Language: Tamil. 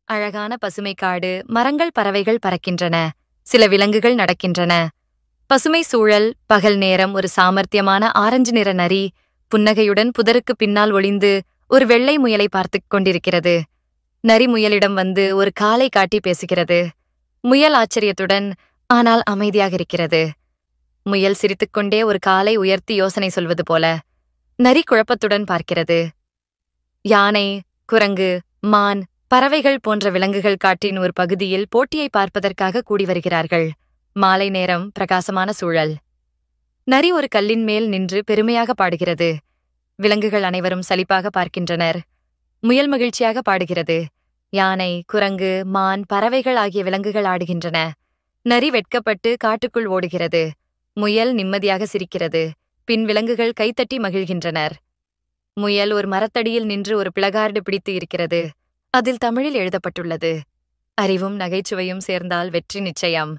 அழகான பசுமை காடு, மரங்கள், பறவைகள் பறக்கின்றன. சில விலங்குகள் நடக்கின்றன. பசுமை சூழல். பகல் நேரம். ஒரு சாமர்த்தியமான ஆரஞ்சு நிற நரி புன்னகையுடன் புதருக்கு பின்னால் ஒளிந்து ஒரு வெள்ளை முயலை பார்த்துக் கொண்டிருக்கிறது. நரி முயலிடம் வந்து ஒரு காலை காட்டி பேசுகிறது. முயல் ஆச்சரியத்துடன் ஆனால் அமைதியாக இருக்கிறது. முயல் சிரித்துக்கொண்டே ஒரு காலை உயர்த்தி யோசனை சொல்வது போல. நரி குழப்பத்துடன் பார்க்கிறது. யானை, குரங்கு, மான், பறவைகள் போன்ற விலங்குகள் காட்டின் ஒரு பகுதியில் போட்டியை பார்ப்பதற்காக கூடி வருகிறார்கள். மாலை நேரம். பிரகாசமான சூழல். நரி ஒரு கல்லின் மேல் நின்று பெருமையாக பாடுகிறது. விலங்குகள் அனைவரும் சலிப்பாக பார்க்கின்றனர். முயல் மகிழ்ச்சியாக பாடுகிறது. யானை, குரங்கு, மான், பறவைகள் ஆகிய விலங்குகள் ஆடுகின்றன. நரி வெட்கப்பட்டு காட்டுக்குள் ஓடுகிறது. முயல் நிம்மதியாக சிரிக்கிறது. பின் விலங்குகள் கைத்தட்டி மகிழ்கின்றனர். முயல் ஒரு மரத்தடியில் நின்று ஒரு பிளகார்டு பிடித்து இருக்கிறது. அதில் தமிழில் எழுதப்பட்டுள்ளது: அறிவும் நகைச்சுவையும் சேர்ந்தால் வெற்றி நிச்சயம்.